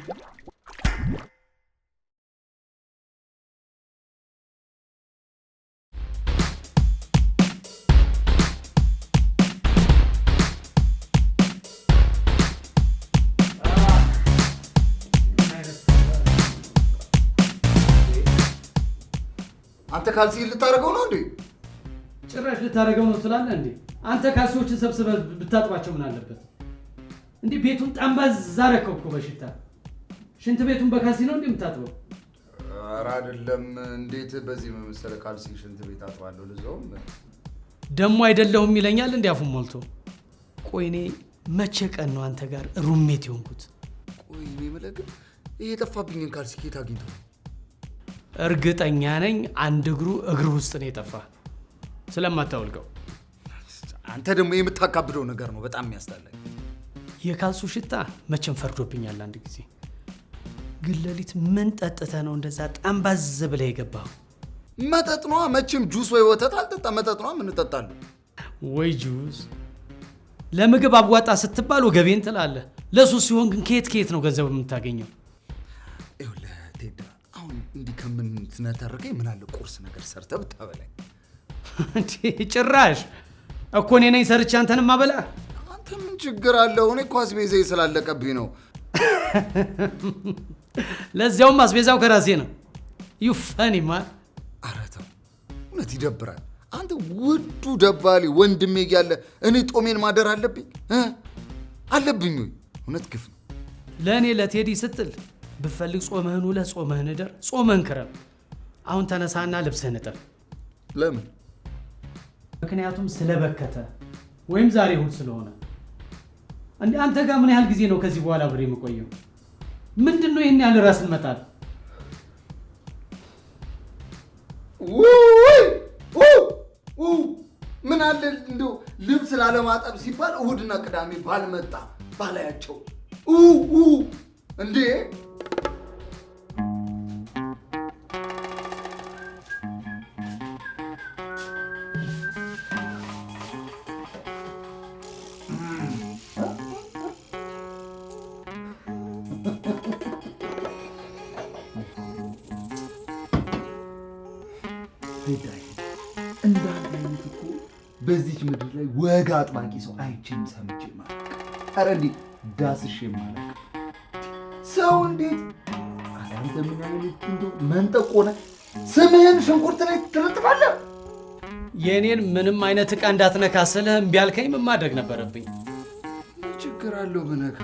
አንተ ካልሲ ልታረገው ነው እንዴ? ጭራሽ ልታረገው ነው ትላለህ እንዴ? አንተ ካልሲዎችን ሰብስበህ ብታጥባቸው ምን አለበት? እንዴ ቤቱን ጠምባዛ አደረከው እኮ በሽታ። ሽንት ቤቱን በካልሲ ነው እንዴ የምታጥበው? ኧረ አይደለም። እንዴት በዚህ መሰለ ካልሲ ሽንት ቤት አጥባለሁ? ለዛውም ደሞ አይደለሁም ይለኛል እንዴ አፉን ሞልቶ። ቆይ እኔ መቼ ቀን ነው አንተ ጋር ሩሜት የሆንኩት? ቆይ እኔ የምልህ ግን ይሄ የጠፋብኝን ካልሲ ኬት አግኝተው? እርግጠኛ ነኝ አንድ እግሩ ውስጥ ነው የጠፋ ስለማታወልቀው። አንተ ደግሞ የምታካብደው ነገር ነው በጣም የሚያስጠላኝ። የካልሱ ሽታ መቼም ፈርዶብኛል አንድ ጊዜ። ግን ሌሊት ምን ጠጥተህ ነው እንደዛ ጠምባዝ ብለህ የገባው? መጠጥ ነዋ። መቼም ጁስ ወይ ወተት አልጠጣ። መጠጥ ነዋ። ምን እጠጣለሁ? ወይ ጁስ። ለምግብ አዋጣ ስትባል ወገቤን ትላለህ። ለሱስ ሲሆን ግን ከየት ነው ገንዘብ የምታገኘው? ይኸውልህ ቴዳ፣ አሁን እንዲህ ከምትነተርከኝ ምን አለ ቁርስ ነገር ሰርተህ ብታበላኝ? እንዴ ጭራሽ እኮ እኔ ነኝ ሰርቼ አንተንም ማበላ። አንተ ምን ችግር አለው? እኔ እኮ አስቤዛዬ ስላለቀብኝ ነው። ለዚያውም አስቤዛው ከራሴ ነው። ይፈኒ ማል። ኧረ ተው፣ እውነት ይደብራል። አንተ ውዱ ደባሌ ወንድሜ እያለ እኔ ጦሜን ማደር አለብኝ አለብኝ ወይ? እውነት ግፍ ነው። ለእኔ ለቴዲ ስትል ብፈልግ ጾምህን ውለህ ጾምህን እደር፣ ጾምህን ክረም። አሁን ተነሳና ልብስህን እጠብ። ለምን? ምክንያቱም ስለበከተ ወይም ዛሬ እሑድ ስለሆነ። እንዴ አንተ ጋር ምን ያህል ጊዜ ነው ከዚህ በኋላ ብሬ የምቆየው? ምንድን ነው ይህን ያህል ራስን መጣል? ምን አለ እንደው ልብስ ላለማጠብ ሲባል እሑድና ቅዳሜ ባልመጣ ባላያቸው እንዴ! እንዳንተ አይነት እኮ በዚች ምድር ላይ ወግ አጥባቂ ሰው አይቼም ሰምቼም ማለት ኧረ እንዴ ዳስሽ ማለት ሰው እንዴት አንተ ምን አይነት እንደው መንጠቆ ነህ? ስምህን ሽንኩርት ላይ ትረጥባለህ? የኔን ምንም አይነት ዕቃ እንዳትነካ ስልህ እምቢ አልከኝ። ምን ማድረግ ነበረብኝ? ምን ችግር አለው ብነካ?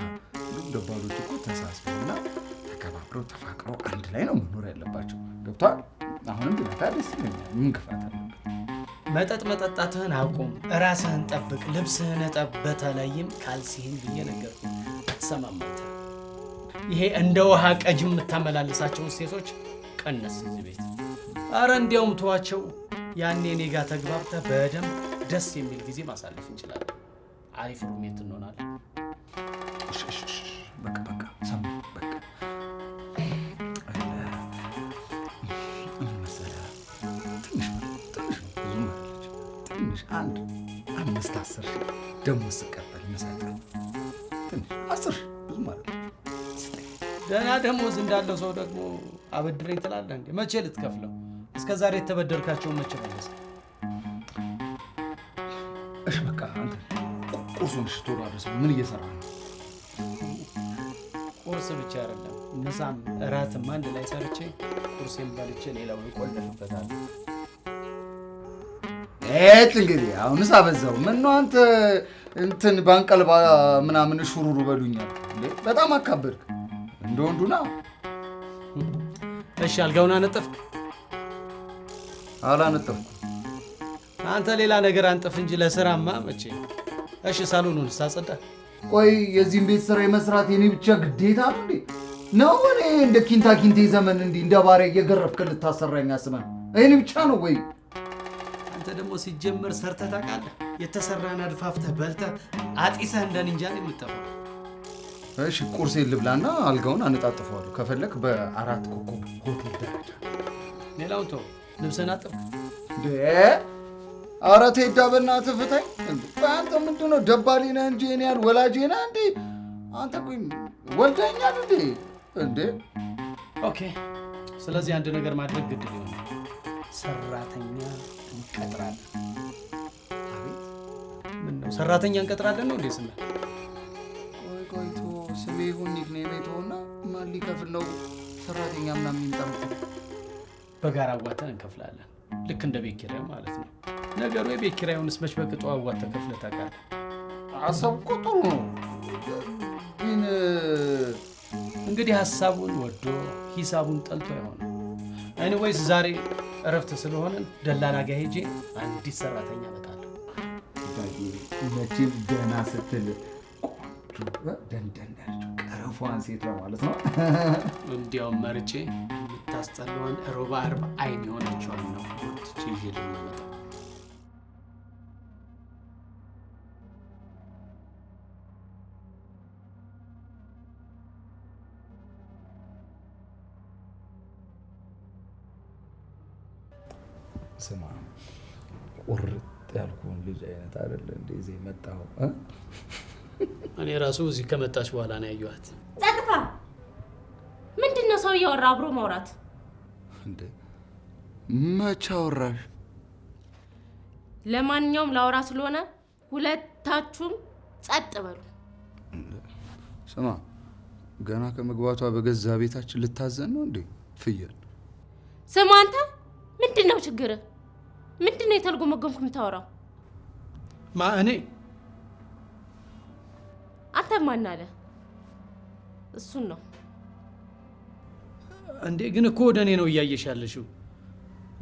ደባሎች እኮ ተሳስበውና ተከባብረው ተፋቅረው አንድ ላይ ነው መኖር ያለባቸው። ገብቶሃል? አሁንም ብነካ ደስ ይለኛል። ምን ክፋት አለ? መጠጥ መጠጣትህን አቁም፣ ራስህን ጠብቅ፣ ልብስህን እጠብ። በተለይም ካልሲህን ብዬ ነገርኩህ። አትሰማም? ይሄ እንደ ውሃ ቀጅ የምታመላልሳቸውን ሴቶች ቀነስ እዚህ ቤት። አረ እንዲያውም ተዋቸው። ያኔ እኔ ጋር ተግባብተህ በደንብ ደስ የሚል ጊዜ ማሳለፍ እንችላለን። አሪፍ ሩሜት እንሆናለን። በቃ ሰሙ በቃ አንድ 5-10 ሺህ ደሞ ስቀበል መሰጠኝ። ትንሽ 10 ሺህ ብዙ ማለት ነው። ደህና ደሞዝ እንዳለው ሰው ደግሞ አበድረኝ ትላለህ እንዴ? መቼ ልትከፍለው? እስከ ዛሬ የተበደርካቸውን መቼ መለስ? እሺ በቃ አንተ ቁርሱን ቶሎ አድርሰው። ምን እየሰራ ነው? ቁርስ ብቻ አይደለም ምሳም እራትም አንድ ላይ ሰርቼ ቁርሴን በልቼ ሌላውን እቆልፍበታለሁ። እንግዲህ አሁንስ አበዛው። ምነው አንተ እንትን ባንቀልባ ምናምን ሹሩሩ በሉኛል እንዴ? በጣም አካበድክ። እንደ ወንዱና እሺ አልጋውን አነጠፍክ? አላነጠፍኩ። አንተ ሌላ ነገር አንጠፍ እንጂ ለስራማ መቼ። እሺ ሳሎኑን ሳጸዳ። ቆይ የዚህን ቤት ስራ የመስራት የኔ ብቻ ግዴታ ነው እንዴ? ነው እኔ እንደ ኪንቴ ዘመን እንዲህ እንደ ባሪያ እየገረፍክ ልታሰራኝ አስበህ እኔ ብቻ ነው ወይ? አንተ ደግሞ ሲጀምር ሰርተህ ታውቃለህ? የተሰራን አድፋፍተህ በልተህ አጢሰህ እንደ ንንጃ ነው የምትጠፋው። እሺ ቁርሴን ልብላና አልጋውን አነጣጥፈዋለሁ። ከፈለክ በ4 ኮከብ ሆቴል ደረጃ። ሌላውን ተው። ልብስህን አጥብ። ኧረ ቴዳ በእናትህ ፍታኝ። አንተ ምንድን ነው ደባሌ ነህ እንጂ እኔ ያህል ወላጄ ነህ እንዴ? አንተ ቆይ ወልደኛል እንዴ? እንዴ ኦኬ ስለዚህ አንድ ነገር ማድረግ ግድ ይሆናል ሰራተኛ እንቀጥራለን አቤት ምን ነው ሰራተኛ እንቀጥራለን ነው እንዴ ስለ ቆይቶ ስሜ ይሁን ኒክኔም የተውና ማን ሊከፍል ነው ሰራተኛ ምናምን ይምጣው በጋራ አዋተን እንከፍላለን ልክ እንደ ቤት ኪራይ ማለት ነው ነገሩ የቤት ኪራዩንስ መች በቅጡ አዋተን ከፍለህ ታውቃለህ አሰብኩ ጥሩ ነው ግን እንግዲህ ሐሳቡን ወዶ ሂሳቡን ጠልቶ አይሆንም ኤኒዌይስ ዛሬ እረፍት ስለሆነ ደላላ ጋር ሄጄ አንዲት ሰራተኛ መጣለሁ መቼም ደህና ስትል ደንደን ቀረፏን ሴት ነው ማለት ነው እንዲያውም መርጬ የምታስጠላውን ሮባ አርባ አይን የሆነችዋን ነው ትችይዤ ልመጣ ስማ ቁርጥ ያልኩን ልጅ አይነት አይደለ እንደዚህ መጣው እኔ ራሱ እዚህ ከመጣች በኋላ ነው ያዩት ጸጥታ ምንድነው ሰው ያወራ አብሮ ማውራት እንዴ መቼ አወራሽ ለማንኛውም ላውራ ስለሆነ ሁለታችሁም ጸጥ በሉ ስማ ገና ከመግባቷ በገዛ ቤታችን ልታዘን ነው እንዴ ፍየል ስማ አንተ ምንድነው ችግር ምንድነው የተልጎመገምኩ የምታወራው እኔ አንተ ማን አለ እሱን ነው እንዴ ግን እኮ ወደ እኔ ነው እያየሽ ያለሽው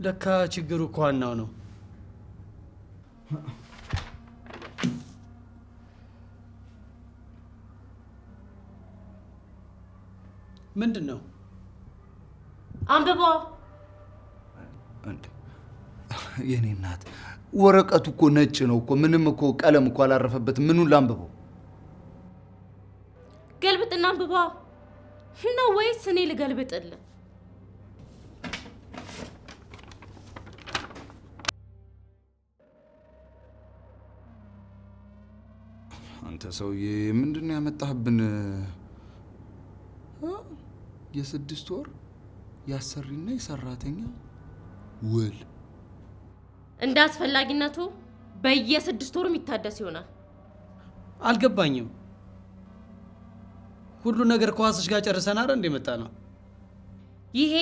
ለካ ችግሩ እኮ ዋናው ነው ምንድነው አንብቦ እንዴ የኔ እናት ወረቀቱ እኮ ነጭ ነው እኮ ምንም እኮ ቀለም እኮ አላረፈበት ምኑን ላንብበው ገልብጥና አንብቦ ነው ወይስ እኔ ልገልብጥልህ አንተ ሰውዬ ምንድነው ያመጣህብን የ6 ወር ያሰሪና የሰራተኛ ውል እንዳስፈላጊነቱ በየ6 ወሩ የሚታደስ ይሆናል አልገባኝም ሁሉ ነገር ከዋስሽ ጋር ጨርሰና አይደል እንደመጣ ነው ይሄ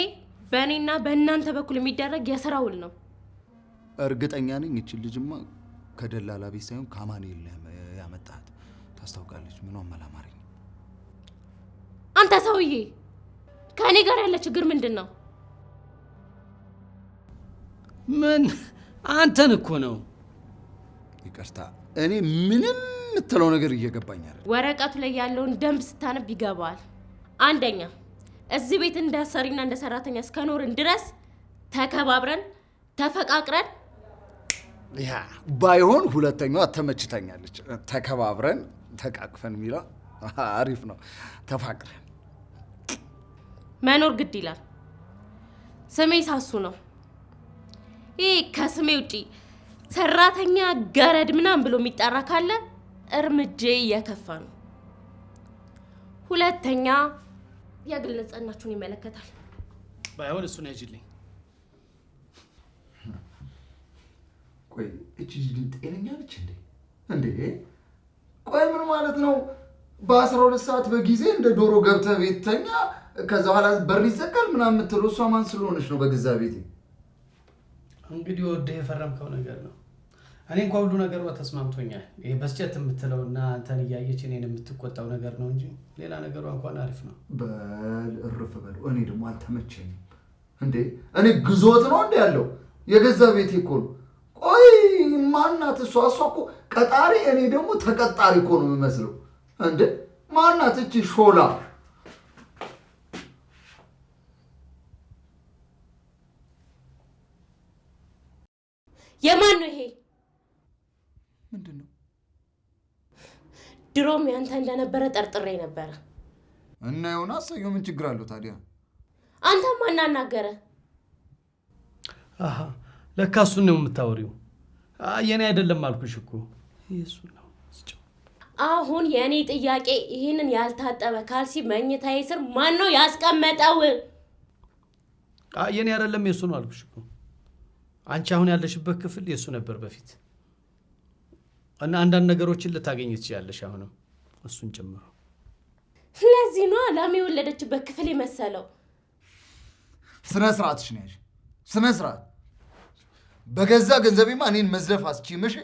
በእኔና በእናንተ በኩል የሚደረግ የሥራ ውል ነው እርግጠኛ ነኝ እቺ ልጅማ ከደላላ ቤት ሳይሆን ከአማኑኤል ያመጣት ታስታውቃለች ምንም አላማረኝ አንተ ሰውዬ ከኔ ጋር ያለ ችግር ምንድነው ምን አንተን እኮ ነው ይቅርታ እኔ ምንም የምትለው ነገር እየገባኝ አይደል ወረቀቱ ላይ ያለውን ደንብ ስታነብ ይገባል አንደኛ እዚህ ቤት እንደ ሰሪና እንደ ሰራተኛ እስከኖርን ድረስ ተከባብረን ተፈቃቅረን ያ ባይሆን ሁለተኛዋ ተመችታኛለች ተከባብረን ተቃቅፈን ሚላ አሪፍ ነው ተፋቅረን መኖር ግድ ይላል ስሜ ሳሱ ነው ይሄ ከስሜ ውጪ ሰራተኛ ገረድ ምናምን ብሎ የሚጠራ ካለ እርምጄ የከፋ ነው ሁለተኛ የግል ንጽህናችሁን ይመለከታል ባይሆን እሱን ያጅልኝ ቆይ እቺ ልጅ ጤነኛ ነች እንዴ ቆይ ምን ማለት ነው በ12 ሰዓት በጊዜ እንደ ዶሮ ገብተህ ቤት ተኛ ከዛ በኋላ በር ይዘጋል ምናምን የምትለው እሷ ማን ስለሆነች ነው በገዛ ቤቴ እንግዲህ ወደ የፈረምከው ነገር ነው እኔ እንኳን ሁሉ ነገር ተስማምቶኛል ይሄ በስጨት የምትለውና አንተን እያየች እኔን የምትቆጣው ነገር ነው እንጂ ሌላ ነገሩ እንኳን አሪፍ ነው በል እርፍ በል እኔ ደግሞ አልተመቸኝም እንዴ እኔ ግዞት ነው እንዴ ያለው የገዛ ቤቴ እኮ ነው ቆይ ማናት እሷ እኮ ቀጣሪ እኔ ደግሞ ተቀጣሪ እኮ ነው የምመስለው እንዴ ማናት እቺ ሾላ የማን ነው ይሄ ምንድነው ድሮም ያንተ እንደነበረ ጠርጥሬ ነበር እና የሆነ አሰየው ምን ችግር አለው ታዲያ አንተ ማን አናገረ አሃ ለካሱ ነው የምታወሪው የኔ አይደለም አልኩሽ እኮ ኢየሱስ ነው አሁን የኔ ጥያቄ ይሄንን ያልታጠበ ካልሲ መኝታዬ ስር ማን ነው ያስቀመጠው? የኔ አይደለም የሱ ነው አልኩሽ እኮ። አንቺ አሁን ያለሽበት ክፍል የሱ ነበር በፊት እና አንዳንድ ነገሮችን ልታገኝ ትችያለሽ አሁንም እሱን ጨምሮ። ስለዚህ ነው ላም የወለደችበት ክፍል የመሰለው። ስነ ስርዓትሽ ነሽ። ስነ ስርዓት በገዛ ገንዘቤማ እኔን መዝለፍ አስችይምሽ።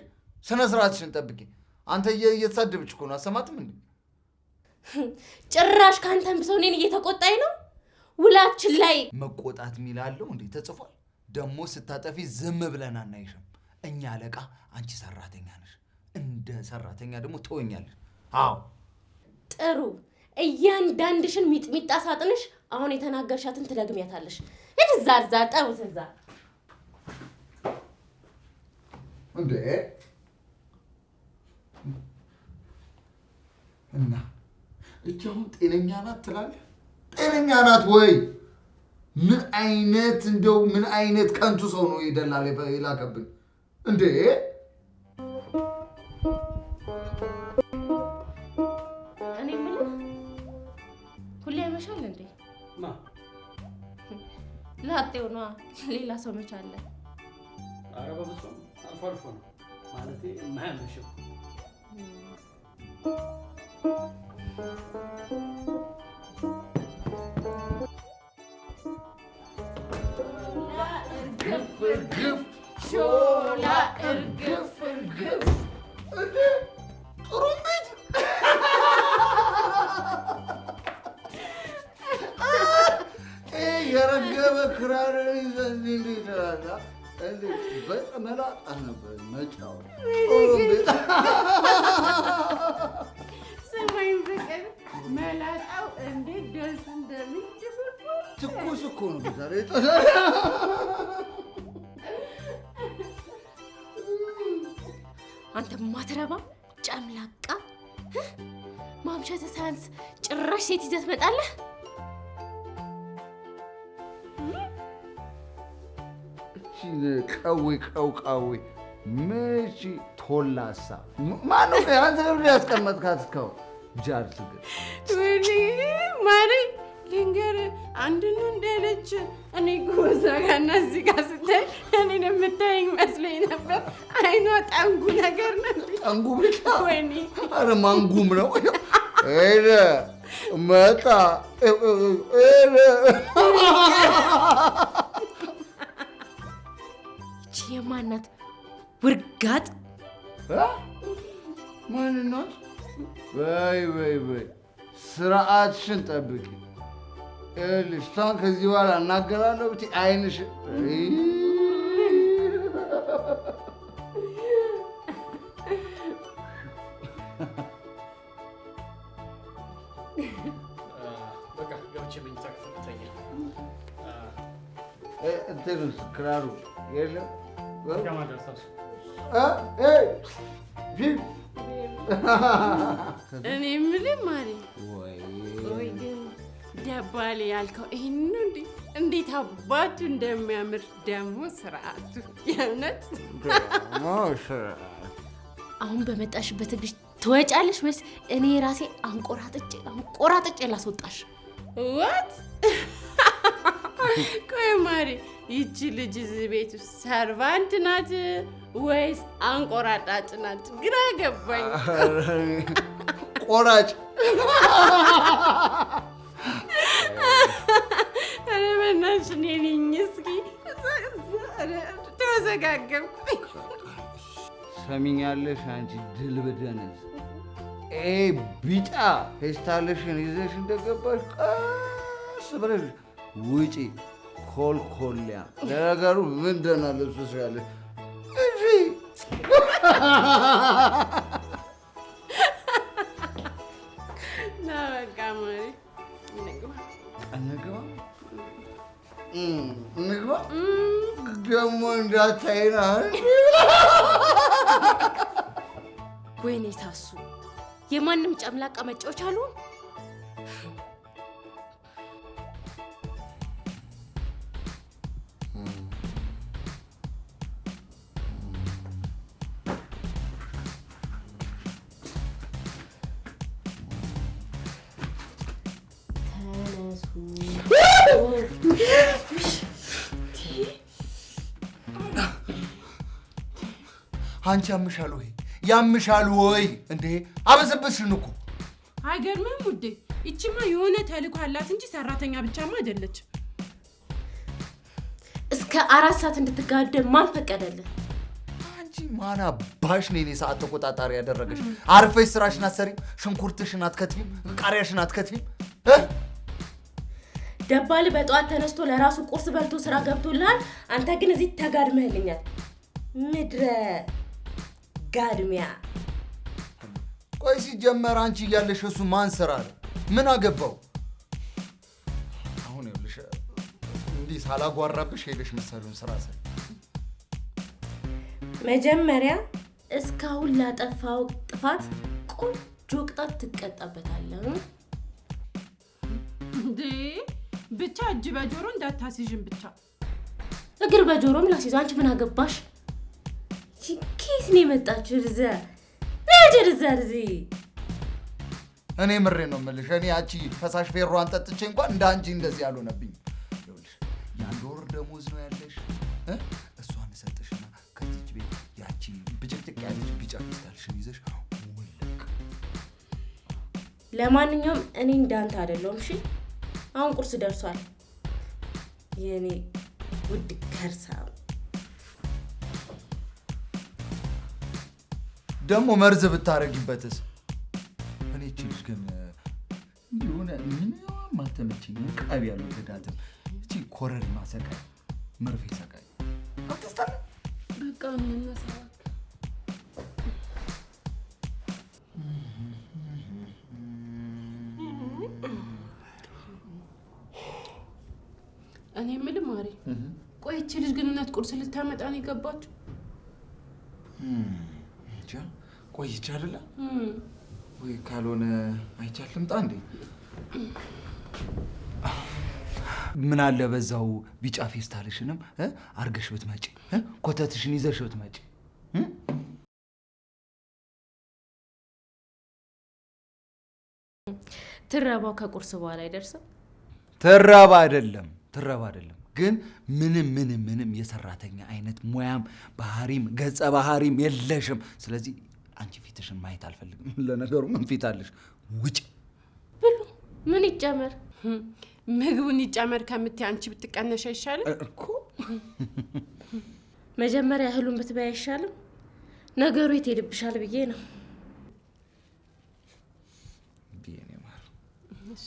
ስነ ስርዓትሽን ጠብቂ። አንተ እየተሳደብች እኮ ነው። አሰማትም እንዴ? ጭራሽ ካንተም ሰው እኔን እየተቆጣኝ ነው። ውላችን ላይ መቆጣት ሚላለው እንዴ ተጽፏል። ደሞ ስታጠፊ ዝም ብለን አናይሽም። እኛ አለቃ፣ አንቺ ሰራተኛ ነሽ። እንደ ሰራተኛ ደግሞ ትወኛለሽ። አዎ ጥሩ። እያንዳንድሽን ሚጥሚጣ ሳጥንሽ አሁን የተናገርሻትን ትደግሚያታለሽ። እዛ ጠውት እዛ እንዴ እና እቺ አሁን ጤነኛ ናት ትላለህ? ጤነኛ ናት ወይ? ምን አይነት ከንቱ ሰው ነው ይደላል ይላከብን እንዴ? እኔ ምን ሁሌ ያመሻል እንዴ? ላጤው ነው ሌላ ሰው መቻለ? ኧረ በፍጹም አልፎ አልፎ ነው ማለቴ የማያመሽው። ሾላ እርግፍ ጥሩምቤት የረገበ ክራር ይዘንልላላ በመላጣ ነበር መጫወት። ጥሩምቤት ሰማይን ፍቅር መላጣው እንዴት ደስ እንደሚችል ትኩስ እኮ ነው ዛሬ። አንተ ማትረባ ጨምላቃ ማምሸት ሳያንስ ጭራሽ ሴት ይዘህ ትመጣለህ። ቀዌ መቼ ቶላሳ ማነው አንተ ነው ያስቀመጥካት? እስካሁን ጃርት ግን ወይኔ ማሪ ልንገር አንድ ነው እንዳለች እኔ ጎዛ ጋርና እዚህ ጋር ስታይ እኔን የምታየኝ መስሎኝ ነበር። አይኗ ጠንጉ ነገር ነው። ጠንጉ ብቻ? ወይኔ ኧረ ማንጉም ነው። ሄደ መጣ ይቺ የማናት ውርጋጥ? ማንናት? በይ ስርዓትሽን ጠብቂ። ልጅቷን ከዚህ በኋላ እናገራለሁ ብትይ አይንሽ በቃ ገብቼ መኝታ ክፍል ተኛ። እንትንስ ክራሩ የለም? እኔ የምልህ ማሪ ወይ ግን ደባሌ ያልከው ይሄን ነው እንዴ? እንዴት አባቱ እንደሚያምር ደግሞ ስርዓቱ የእውነት አሁን በመጣሽበት እግርሽ ትወጫለሽ ወይስ እኔ ራሴ አንቆራጥጬ ላስወጣሽ? ዋት ቆይ ማሪ ይቺ ልጅ እዚህ ቤት ውስጥ ሰርቫንት ናት ወይስ አንቆራጣጭ ናት? ግራ ገባኝ። ቆራጭ። ኧረ በእናትሽ እኔ ነኝ። እስኪ ተወዘጋገብኩኝ። ሰሚኛለሽ አንቺ ድልብደነዝ ቢጫ ፌስታልሽን ይዘሽ እንደገባሽ ቀስ ብለሽ ውጪ። ኮልኮሊያ ለነገሩ ምን ደህና ልብስ ያለሽ እሺ። ና በቃ ማሪ እንግባ ደግሞ እንዳታይና። ወይኔ ታሱ የማንም ጨምላቃ መጫወቻ አልሆን። አንቺ ያምሻል ወይ እንዴ? አበሰበስሽን እኮ። አይገርምም ውዴ? እቺማ የሆነ ተልእኮ አላት እንጂ ሰራተኛ ብቻማ አይደለች። እስከ 4 ሰዓት እንድትጋደም ማን ፈቀደልህ? አንቺ ማን አባሽ ነው የኔ ሰዓት ተቆጣጣሪ ያደረገሽ? አርፈሽ ስራሽን አትሰሪም? ሽንኩርትሽን አትከትፊም? ቃሪያሽን አትከትፊም? ደባል በጠዋት ተነስቶ ለራሱ ቁርስ በልቶ ስራ ገብቶልሃል። አንተ ግን እዚህ ተጋድመህልኛል። ምድረ ጋድሚያ። ቆይ ሲጀመር አንቺ እያለሽ እሱ ማን ስራ ነው? ምን አገባው? አሁን ይኸውልሽ እንዲህ ሳላጓራብሽ ሄደሽ መሰሉን ስራ ሰሪ። መጀመሪያ እስካሁን ላጠፋው ጥፋት ቆንጆ ቅጣት ትቀጣበታለህ። እንዴ ብቻ እጅ በጆሮ እንዳታሲዥም ብቻ። እግር በጆሮም ላሲዞ አንቺ ምን አገባሽ? ኪስ ነው የመጣችው እዚህ እኔ ምሬ ነው የምልሽ። እኔ ያቺ ፈሳሽ ፌሯን ጠጥቼ እንኳን እንደ አንቺ እንደዚህ አልሆነብኝ። ይኸውልሽ የአንድ ወር ደሞዝ ነው ያለሽ። እሷን እሰጥሽና ከዚች ቤት ያቺ ብጭቅጭቅ ያለች ቢጫ ፌስታልሽን ይዘሽ ውልቅ። ለማንኛውም እኔ እንዳንተ አይደለሁም። እሺ አሁን ቁርስ ደርሷል። የኔ ውድ ከርሳ ደግሞ መርዝ ብታረጊበትስ? እኔ እቺ ልጅ ግን የሆነ ምንም ማተመችኝ ቃቢ ያለው ገዳትም እቺ ኮረሪማ ሰቃይ መርፌ ሰቃይ አትስታለ። በቃ እንነሳ። እኔ የምልህ ማሪ፣ ቆይ እቺ ልጅ ግን እውነት ቁርስ ልታመጣ ነው የገባችው? እንጃ ቆይቼ አይደለ ወይ? ካልሆነ አይቻል ልምጣ እንዴ? ምን አለ በዛው ቢጫ ፌስታልሽንም አርገሽ ብትመጪ፣ ኮተትሽን ይዘሽ ብትመጪ። ትረባው ከቁርስ በኋላ አይደርስም? ትረባ አይደለም ግን ምንም የሰራተኛ አይነት ሙያም ባህሪም ገጸ ባህሪም የለሽም። ስለዚህ አንቺ ፊትሽን ማየት አልፈልግም። ለነገሩ ምን ፊት አለሽ? ውጭ ብሉ። ምን ይጨመር? ምግቡን ይጨመር ከምትይ አንቺ ብትቀነሽ አይሻልም እኮ? መጀመሪያ እህሉን ብትበይ አይሻልም? ነገሩ የት ሄድብሻል ብዬ ነው። እሺ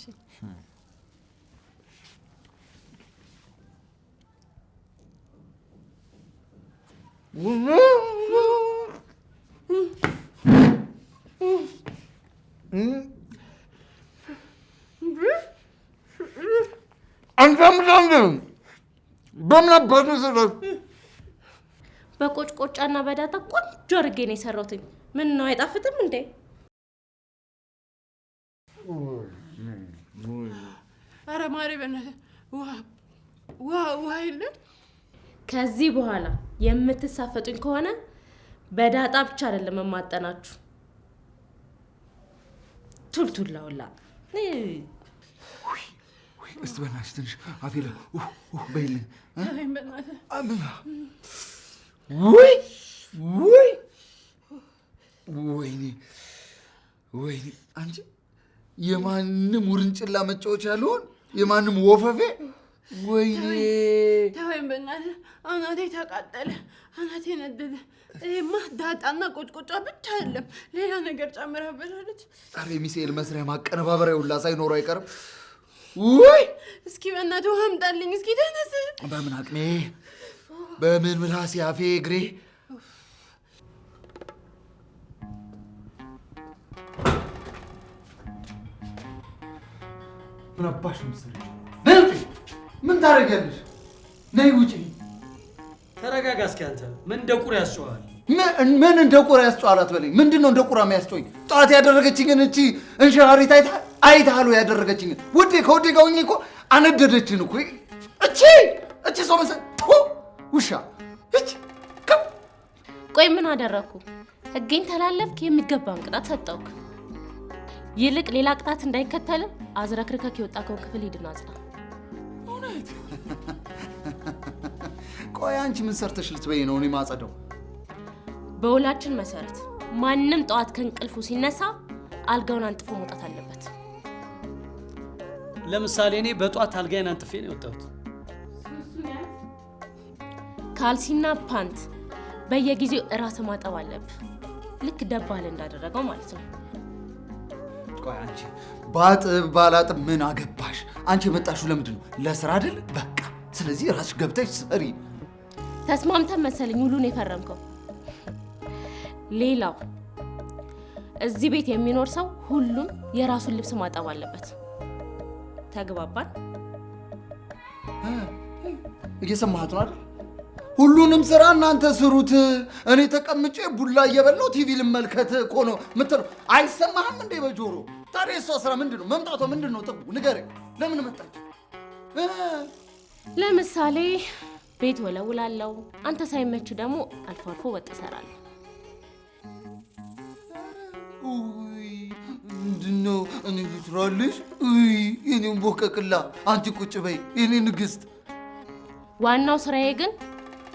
በቆጭቆጫና በዳጣ ቆንጆ አድርጌ ነው የሰራሁት። ምን ነው አይጣፍጥም እንዴ? ኧረ ማሪ በእናትህ ውሃ የለም። ከዚህ በኋላ የምትሳፈጡኝ ከሆነ በዳጣ ብቻ አይደለም የማጠናችሁ። ቱልቱላውላ እስቲ በእናትሽ ትንሽ አፌለ በይልኝ። ወይኔ አንቺ የማንም ውርንጭላ መጫወቻ ያልሆን የማንም ወፈፌ። ወይኔ ተወይም በእናትህ አናቴ ተቃጠለ፣ አናቴ ነደደ። ይሄማ ዳጣና ቆጭቆጫ ብቻ አይደለም ሌላ ነገር ጨምራበታለች። ዛሬ ሚሳኤል መስሪያ ማቀነባበሪያ ሁላ ሳይኖረው አይቀርም። ወይ እስኪ በእናትህ ውሃ አምጣልኝ። እስኪ ተነስ። በምን አቅሜ፣ በምን ምላሴ፣ አፌ፣ እግሬ። ምን አባሽ ምስል ምን ታደርጊያለሽ? ነይ ውጪ። ተረጋጋ እስኪ አንተ። ምን እንደ ቁራ ያስጨዋል? ምን እንደ ቁራ ያስጨዋል አትበለኝ። ምንድነው እንደ ቁራ የሚያስጨውኝ? ጠዋት ያደረገችኝን እቺ እንሽራሪት አይተሃሉ ያደረገችኝን ውዴ ከውዴ ጋር ሆኜ እኮ አነደደችን እኮ እቺ ሰው መሰል ውሻ። ቆይ ምን አደረኩ? ህጌን ተላለፍክ፣ የሚገባውን ቅጣት ሰጠውክ። ይልቅ ሌላ ቅጣት እንዳይከተል አዝረክርከክ የወጣከውን ክፍል ሂድና አጽዳ። እውነት? ቆይ አንቺ ምን ሰርተሽ ልትበይ ነው እኔ ማጸደው? በውላችን መሰረት ማንም ጠዋት ከእንቅልፉ ሲነሳ አልጋውን አንጥፎ መውጣት አለበት። ለምሳሌ እኔ በጧት አልጋዬን አንጥፌ ነው የወጣሁት። ካልሲና ፓንት በየጊዜው እራስ ማጠብ አለብህ። ልክ ደባል እንዳደረገው ማለት ነው። ቆይ አንቺ ባጥብ ባላጥብ ምን አገባሽ? አንቺ የመጣሽው ለምንድን ነው? ለስራ አይደል? በቃ ስለዚህ ራስሽ ገብተሽ ስሪ። ተስማምተን መሰለኝ ሁሉን የፈረምከው። ሌላው እዚህ ቤት የሚኖር ሰው ሁሉም የራሱን ልብስ ማጠብ አለበት። ተግባባን? እየሰማሃት ነው አይደል? ሁሉንም ስራ እናንተ ስሩት፣ እኔ ተቀምጬ ቡላ እየበላሁ ቲቪ ልመልከት እኮ ነው የምትለው። አይሰማህም እንዴ በጆሮ? ታዲያ እሷ ስራ ምንድን ነው? መምጣቷ ምንድን ነው ጥቅሙ? ንገረኝ። ለምን መጣች? ለምሳሌ ቤት ወለውላለሁ፣ አንተ ሳይመች ደግሞ አልፎ አልፎ ወጥ እሰራለሁ። ምንድን ነው እኔ ልስራልሽ? የኔም ቦቀቅላ፣ አንቺ ቁጭ በይ የኔ ንግስት። ዋናው ስራዬ ግን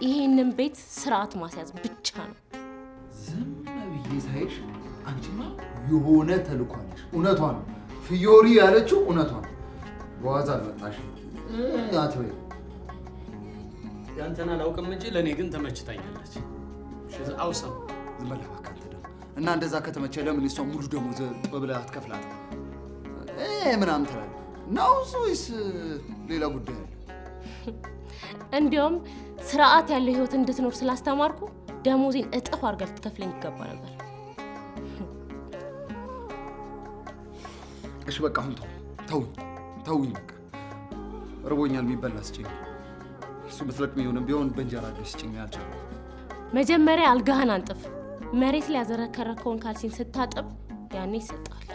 ይሄንን ቤት ስርዓት ማስያዝ ብቻ ነው። ዝም ብዬ ሳይሽ አንቺማ የሆነ ተልኳለሽ። እውነቷ ነው ፍዮሪ ያለችው እውነቷ ነው። በዋዛ አልመጣሽም አትበይ። ያንተን አላውቅም እንጂ ለእኔ ግን ተመችታኛለች። አውሰም ዝም በል እባክህ አንተ ደግሞ። እና እንደዛ ከተመቸ ለምን እሷ ሙሉ ደሞዝ ብለህ አትከፍላትም? ምናምን ትላለህ ነው ወይስ ሌላ ጉዳይ አለ? እንዲያውም ስርዓት ያለው ህይወት እንድትኖር ስላስተማርኩ ደሞዜን እጥፍ አድርገህ ልትከፍለኝ ይገባ ነበር። እሺ በቃ አሁን ተውኝ። በቃ እርቦኛል፣ የሚበላ ስጭኝ። እሱ ብትለቅም ይሁንም ቢሆን በእንጀራ ስጭኝ። አልቻልኩም። መጀመሪያ አልጋህን አንጥፍ። መሬት ላይ ያዘረከረከውን ካልሲን ስታጥብ ያኔ ይሰጣል።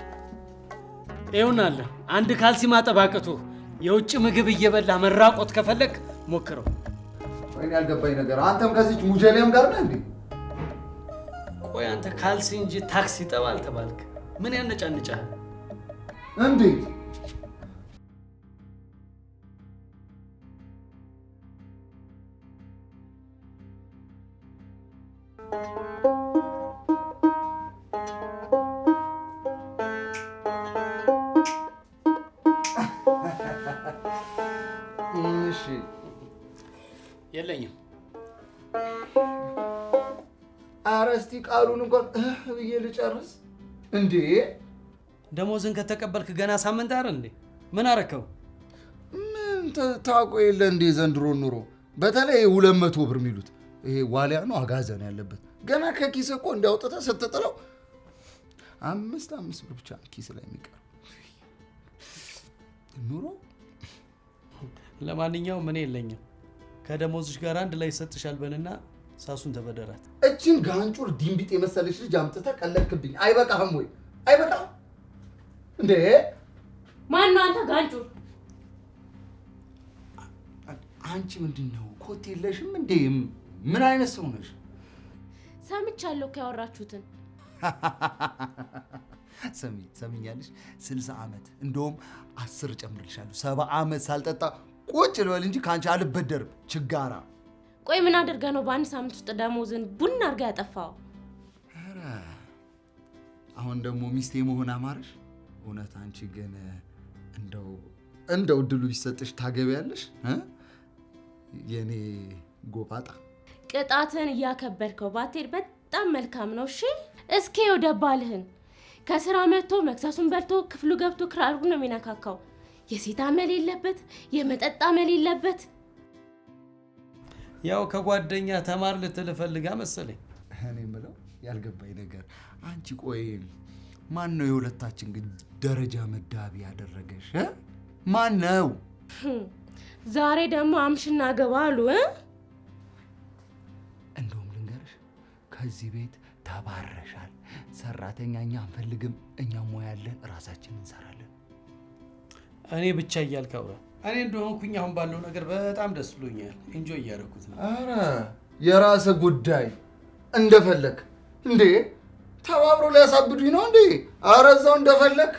ይሁናል። አንድ ካልሲ ማጠብ አቅቶ የውጭ ምግብ እየበላ መራቆት ከፈለክ ሞክረው። ወይኔ ያልገባኝ ነገር አንተም ከዚች ሙጀሊያም ጋር ነህ እንዴ? ቆይ አንተ ካልሲ እንጂ ታክሲ ጠባ አልተባልክ? ምን ያነጫንጫል? እንዴት የለኝም። ኧረ እስቲ ቃሉን እንኳን ብዬ ልጨርስ እንዴ። ደሞዝን ከተቀበልክ ገና ሳምንት አይደል እንዴ? ምን አረከው? ምን ታውቆ የለ እንዴ ዘንድሮ ኑሮ፣ በተለይ 200 ብር የሚሉት ይሄ ዋሊያ ነው አጋዘን ያለበት። ገና ከኪስ እኮ እንዲያውጥተህ ስትጥለው 5 ብር ብቻ ኪስ ላይ የሚቀር ኑሮ። ለማንኛውም ምን የለኝም። ከደሞዝሽ ጋር አንድ ላይ ይሰጥሻል በልና ሳሱን ተበደራት። እቺን ጋንጩር ዲምቢጥ የመሰለች ልጅ አምጥተህ ቀለድክብኝ። አይበቃህም ወይ? አይበቃህም እንዴ? ማን ነው አንተ ጋንጩር? አንቺ ምንድነው ኮት የለሽም እንዴ? ምን አይነት ሰው ነሽ? ሰምቻለሁ ያወራችሁትን። ሰሚኛለሽ? 60 ዓመት እንደውም 10 ጨምርልሻለሁ። 70 ዓመት ሳልጠጣ ቁጭ ልበል እንጂ ካንቺ አልበደርም። ችጋራ። ቆይ ምን አድርገህ ነው በአንድ ሳምንት ውስጥ ደሞዝን ቡና አድርገህ ያጠፋው? ኧረ አሁን ደግሞ ሚስቴ መሆን አማረሽ? እውነት አንቺ ግን እንደው እድሉ ቢሰጥሽ ታገቢያለሽ? የኔ ጎባጣ። ቅጣትን እያከበድከው ባትሄድ በጣም መልካም ነው። እሺ እስኪ ወደ ባልህን ከስራ መጥቶ መክሰሱን በልቶ ክፍሉ ገብቶ ክራሩን ነው የሚነካካው። የሴት አመል የለበት፣ የመጠጥ አመል የለበት። ያው ከጓደኛ ተማር ልትል ፈልጋ መሰለኝ። እኔ የምለው ያልገባኝ ነገር አንቺ ቆይ ማን ነው የሁለታችን ግን ደረጃ መዳቢ ያደረገሽ? ማን ነው? ዛሬ ደግሞ አምሽና ገባ አሉ። እንደውም ልንገርሽ ከዚህ ቤት ተባረሻል። ሰራተኛ እኛ አንፈልግም። እኛ ሙያ ያለን ራሳችን እንሰራለን። እኔ ብቻ እያልክ አውራ። እኔ እንደሆንኩኝ አሁን ባለው ነገር በጣም ደስ ብሎኛል። ኢንጆይ እያደረኩት ነው። ኧረ የራስህ ጉዳይ እንደፈለክ እንዴ። ተባብሮ ሊያሳብዱኝ ነው እንዴ? ኧረ እዛው እንደፈለግ።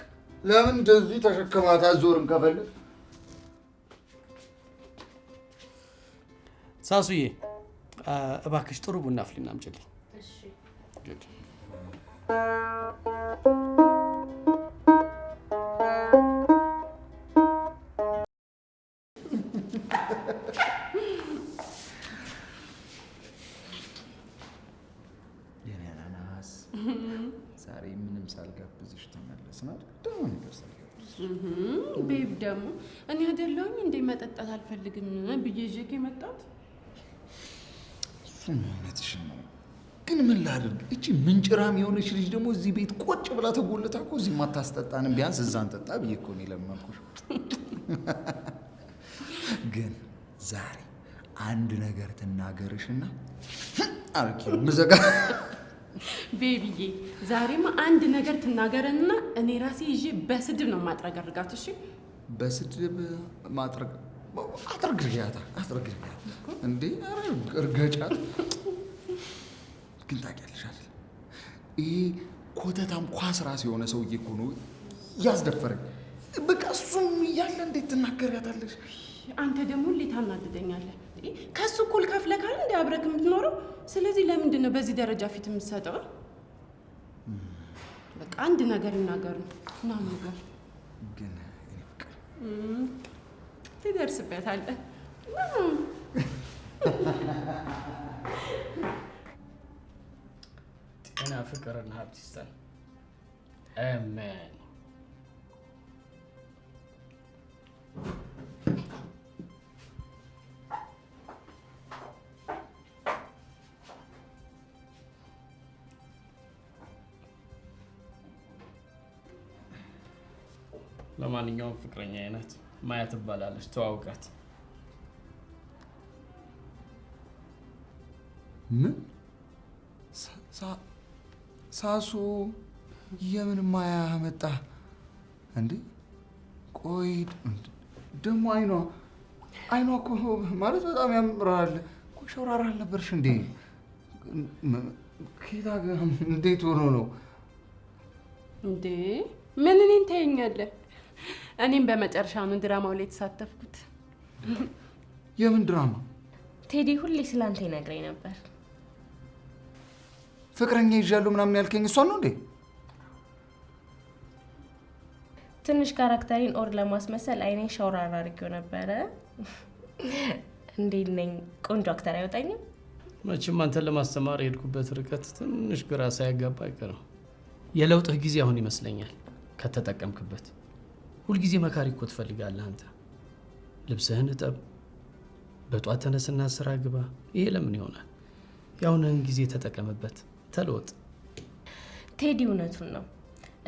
ለምን እንደዚህ ተሸክማት አዞርም ከፈለግ። ሳሱዬ እባክሽ ጥሩ ቡና አፍሊና አምጪልኝ። እሺ የኔ አናናስ ዛሬ ምንም ሳልጋብዝሽ ተመለስናል። ደግሞ ነገር ሳልጋብዝሽ ቤብ ደግሞ እኔ አይደለሁኝ እንዴ መጠጣት አልፈልግም ብዬ ይዤ የመጣሁት? እሱን እውነትሽን ነው። ግን ምን ላድርግ? እቺ ምንጭራም የሆነች ልጅ ደግሞ እዚህ ቤት ቁጭ ብላ ተጎልታ እኮ እዚህ ማታስጠጣንም። ቢያንስ እዛ እንጠጣ ብዬ እኮ ነው የለመንኩሽ። ግን ዛሬ አንድ ነገር ትናገርሽና አርኪ ምዘጋ። ቤቢዬ ዛሬማ አንድ ነገር ትናገረንና እኔ ራሴ ይዤ በስድብ ነው ማጥረገርጋት። እሺ በስድብ አጥርግርያታ እንዴ? እርገጫ። ግን ታውቂያለሽ አይደል ይሄ ኮተታም ኳስ ራስ የሆነ ሰውዬ እኮ ነው ያስደፈረኝ። በቃ እሱም እያለ እንዴት ትናገሪያታለሽ? አንተ ደግሞ ሁሌ ታናድደኛለህ። ከሱ እኩል ከፍለህ ካል እንደ አብረክ የምትኖረው። ስለዚህ ለምንድን ነው በዚህ ደረጃ ፊት የምትሰጠው? በቃ አንድ ነገር ይናገሩ እና ነገር ግን እኔ ፍቅር ትደርስበታለህ። ጤና ፍቅርና ሀብት ይስጠን። አሜን። ለማንኛውም ፍቅረኛ አይነት ማያ ትባላለች፣ ተዋውቃት። ምን ሳሱ? የምን ማያ መጣ እንዴ? ቆይ ደግሞ አይኗ እኮ ማለት በጣም ያምራል። ሾራራ አልነበርሽ እንዴ? ኬታ እንዴት ሆኖ ነው እንዴ? ምን እኔን ታየኛለህ? እኔም በመጨረሻ ነው ድራማው ላይ የተሳተፍኩት። የምን ድራማ? ቴዲ ሁሌ ስላንተ ይነግረኝ ነበር። ፍቅረኛ ይዣለሁ ምናምን ያልከኝ እሷን ነው እንዴ? ትንሽ ካራክተሪን ኦር ለማስመሰል አይኔን ሸውራራ አድርጌው ነበረ። እንዴት ነኝ? ቆንጆ አክተር አይወጣኝም? መቼም አንተን ለማስተማር የሄድኩበት ርቀት ትንሽ ግራ ሳያጋባ አይቀርም። የለውጥህ ጊዜ አሁን ይመስለኛል ከተጠቀምክበት። ሁልጊዜ መካሪ እኮ ትፈልጋለህ አንተ። ልብስህን እጠብ፣ በጧት ተነስና ስራ ግባ። ይሄ ለምን ይሆናል? ያሁንህን ጊዜ ተጠቀምበት፣ ተለወጥ። ቴዲ እውነቱን ነው።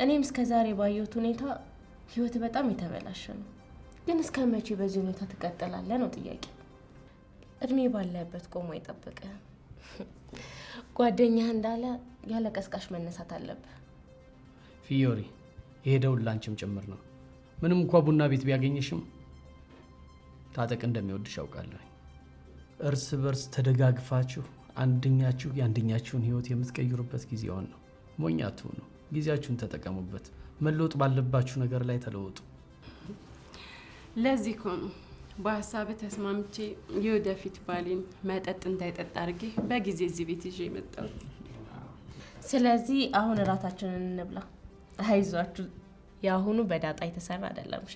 እኔም እስከ ዛሬ ባየሁት ሁኔታ ህይወት በጣም የተበላሸ ነው። ግን እስከ መቼ በዚህ ሁኔታ ትቀጥላለህ ነው ጥያቄ። እድሜ ባለበት ቆሞ አይጠብቅህ። ጓደኛህ እንዳለ ያለ ቀስቃሽ መነሳት አለብህ። ፊዮሪ፣ ይሄ ደውል ላንቺም ጭምር ነው። ምንም እንኳ ቡና ቤት ቢያገኝሽም ታጠቅ እንደሚወድሽ አውቃለሁ። እርስ በርስ ተደጋግፋችሁ አንደኛችሁ የአንደኛችሁን ህይወት የምትቀይሩበት ጊዜውን ነው። ሞኝ አትሁኑ፣ ጊዜያችሁን ተጠቀሙበት። መለወጥ ባለባችሁ ነገር ላይ ተለወጡ። ለዚህ እኮ ነው በሀሳብ ተስማምቼ የወደፊት ባሌን መጠጥ እንዳይጠጣ አድርጌ በጊዜ እዚህ ቤት ይዤ የመጣሁት። ስለዚህ አሁን እራታችንን እንብላ። አይዟችሁ፣ የአሁኑ በዳጣ የተሰራ አይደለም። እሺ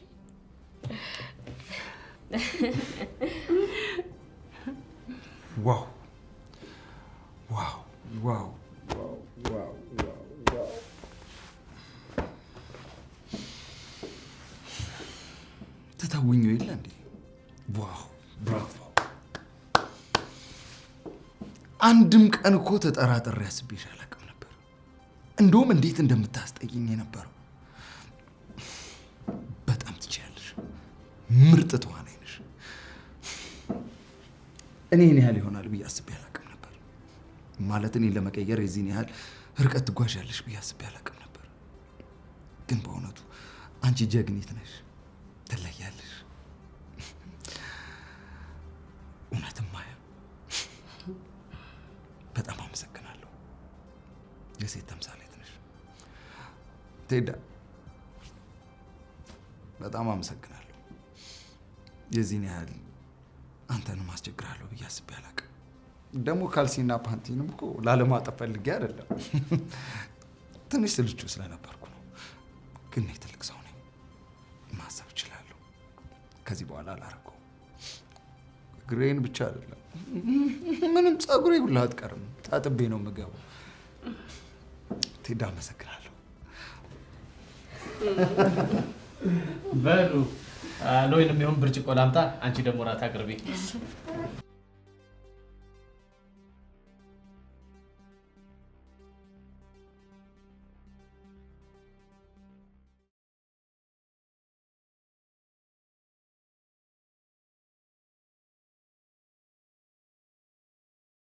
ዋው ዋው ዋው ዋው ዋው! ትታውኝ የለ እንዴ? ዋው ብራቮ! አንድም ቀን እኮ ተጠራጥሬ አስቤሽ አላውቅም ነበር። እንደውም እንዴት እንደምታስጠይኝ የነበረው። በጣም ትችያለሽ፣ ምርጥ ተዋናይ ነሽ። እኔን ያህል ይሆናል ብዬ አስቤ አላውቅም ነበር። ማለት እኔን ለመቀየር የዚህን ያህል ርቀት ትጓዣለሽ ብዬ አስቤ አላውቅም ነበር። ግን በእውነቱ አንቺ ጀግኒት ነሽ፣ ትለያለሽ። እውነትም ማያ በጣም አመሰግናለሁ። የሴት ተምሳሌት ነሽ። ቴዳ በጣም አመሰግናለሁ። የዚህን ያህል አንተንም አስቸግራለሁ ብዬ አስቤ አላውቅም። ደግሞ ካልሲና ፓንቲንም እኮ ላለማጠፍ ፈልጌ አይደለም። ትንሽ ስልቹ ስለነበርኩ ነው። ግን እኔ ትልቅ ሰው ነኝ፣ ማሰብ እችላለሁ። ከዚህ በኋላ አላረገውም። እግሬን ብቻ አይደለም ምንም ፀጉሬ ሁላ አትቀርም፣ ታጥቤ ነው የምገባው። ቴዳ አመሰግናለሁ። በሉ ሎይን የሚሆን ብርጭቆ ላምጣ። አንቺ ደግሞ ራት አቅርቢ።